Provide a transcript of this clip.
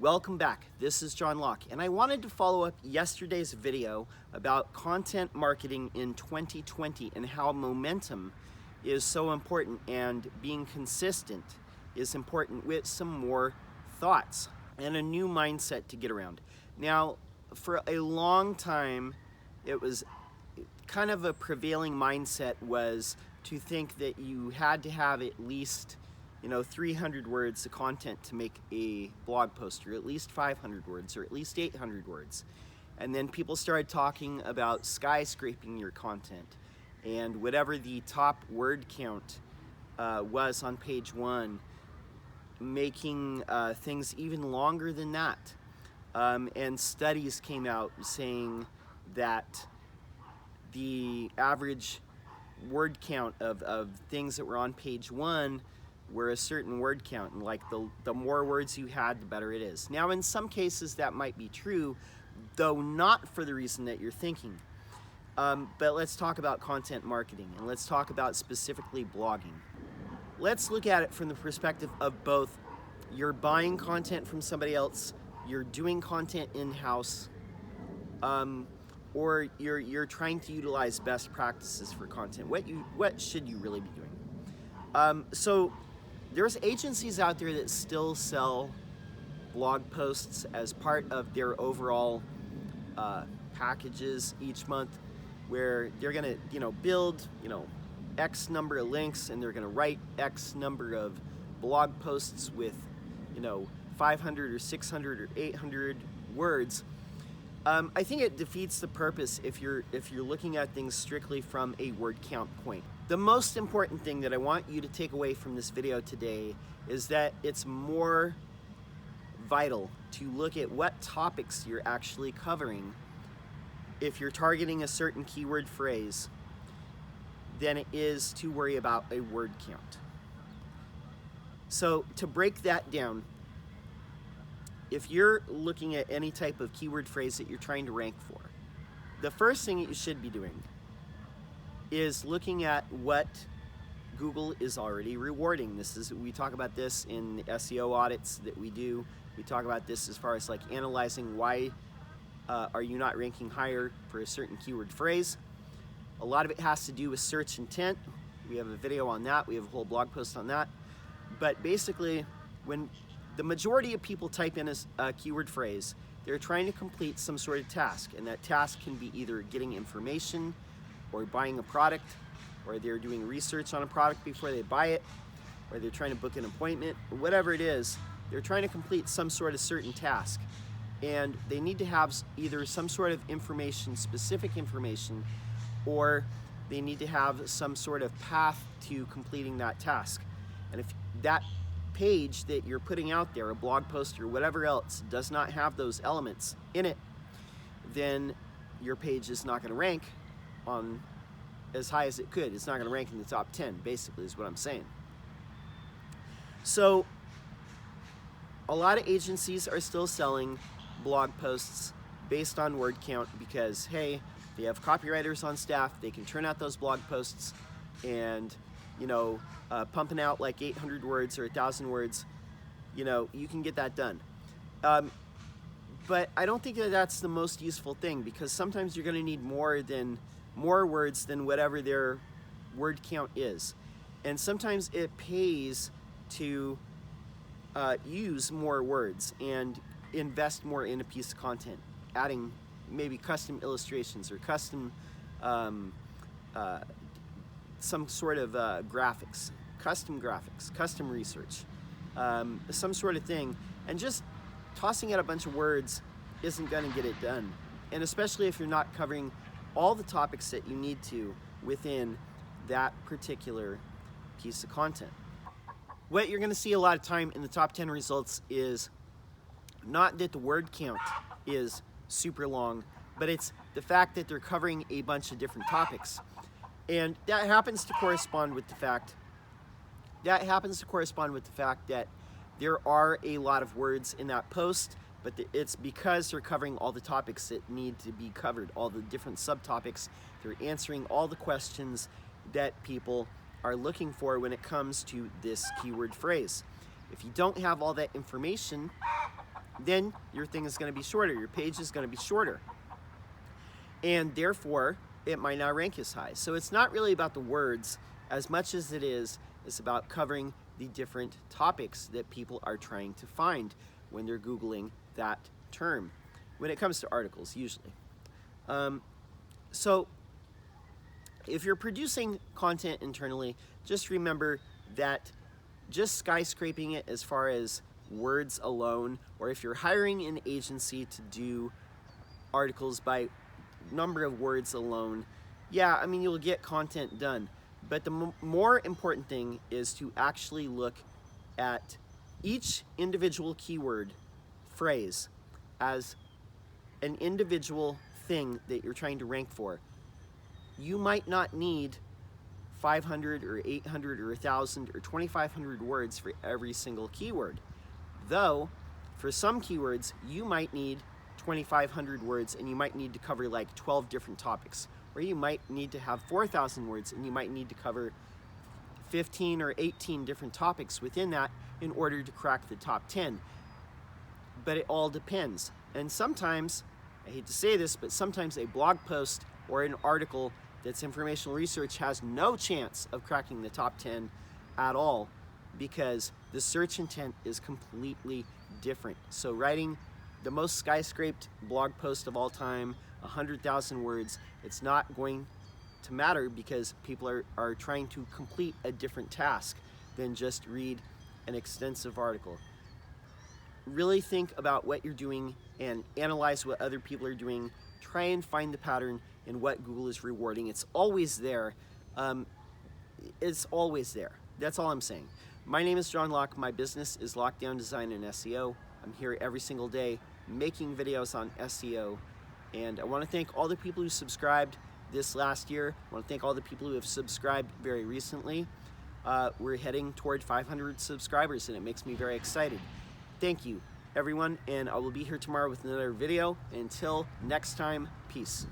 Welcome back. This is John Locke, and I wanted to follow up yesterday's video about content marketing in 2020 and how momentum is so important and being consistent is important with some more thoughts and a new mindset to get around. Now, for a long time, it was kind of a prevailing mindset was to think that you had to have at least 300 words of content to make a blog post, or at least 500 words, or at least 800 words. And then people started talking about skyscraping your content, and whatever the top word count was on page one, making things even longer than that. And studies came out saying that the average word count of things that were on page one were a certain word count, and like the more words you had, the better it is. Now, in some cases that might be true, though not for the reason that you're thinking. But let's talk about content marketing, and let's talk about specifically blogging. Let's look at it from the perspective of both you're buying content from somebody else, you're doing content in-house, or you're trying to utilize best practices for content. What should you really be doing? So there's agencies out there that still sell blog posts as part of their overall packages each month, where they're gonna build X number of links, and they're gonna write X number of blog posts with 500 or 600 or 800 words. I think it defeats the purpose if you're looking at things strictly from a word count point. The most important thing that I want you to take away from this video today is that it's more vital to look at what topics you're actually covering if you're targeting a certain keyword phrase than it is to worry about a word count. So to break that down, if you're looking at any type of keyword phrase that you're trying to rank for, the first thing that you should be doing is looking at what Google is already rewarding. We talk about this in the SEO audits that we do. We talk about this as far as like analyzing why are you not ranking higher for a certain keyword phrase. A lot of it has to do with search intent. We have a video on that. We have a whole blog post on that. But basically, when the majority of people type in a keyword phrase, they're trying to complete some sort of task, and that task can be either getting information, or buying a product, or they're doing research on a product before they buy it, or they're trying to book an appointment, or whatever it is. They're trying to complete some sort of certain task, and they need to have either some sort of information, specific information, or they need to have some sort of path to completing that task. And if that page that you're putting out there, a blog post or whatever else, does not have those elements in it, then your page is not going to rank on as high as it could. It's not going to rank in the top 10, basically, is what I'm saying. So a lot of agencies are still selling blog posts based on word count because, hey, they have copywriters on staff, they can turn out those blog posts, and pumping out like 800 words or 1,000 words, you can get that done. But I don't think that that's the most useful thing, because sometimes you're going to need more words than whatever their word count is. And sometimes it pays to use more words and invest more in a piece of content, adding maybe custom illustrations or custom some sort of graphics, custom research, some sort of thing. And just tossing out a bunch of words isn't going to get it done. And especially if you're not covering all the topics that you need to within that particular piece of content. What you're going to see a lot of time in the top 10 results is not that the word count is super long, but it's the fact that they're covering a bunch of different topics. And that happens to correspond with the fact that there are a lot of words in that post, but it's because they're covering all the topics that need to be covered, all the different subtopics. They're answering all the questions that people are looking for when it comes to this keyword phrase. If you don't have all that information, then your thing is going to be shorter, your page is going to be shorter, and therefore it might not rank as high. So it's not really about the words as much as it's about covering the different topics that people are trying to find when they're Googling that term, when it comes to articles usually. So if you're producing content internally, just remember that just skyscraping it as far as words alone, or if you're hiring an agency to do articles by number of words alone, yeah, I mean, you'll get content done. But the more important thing is to actually look at each individual keyword phrase as an individual thing that you're trying to rank for. You might not need 500 or 800 or 1,000 or 2,500 words for every single keyword. Though, for some keywords, you might need 2,500 words and you might need to cover like 12 different topics. Or you might need to have 4,000 words and you might need to cover 15 or 18 different topics within that in order to crack the top 10. But it all depends. And sometimes, I hate to say this, but sometimes a blog post or an article that's informational research has no chance of cracking the top 10 at all because the search intent is completely different. So writing the most skyscraped blog post of all time, 100,000 words, it's not going to matter because people are trying to complete a different task than just read an extensive article. Really think about what you're doing and analyze what other people are doing. Try and find the pattern in what Google is rewarding. It's always there. It's always there. That's all I'm saying. My name is John Locke. My business is Lockdown Design and SEO. I'm here every single day making videos on SEO. And I want to thank all the people who subscribed this last year. I want to thank all the people who have subscribed very recently. We're heading toward 500 subscribers and it makes me very excited. Thank you, everyone, and I will be here tomorrow with another video. Until next time, peace.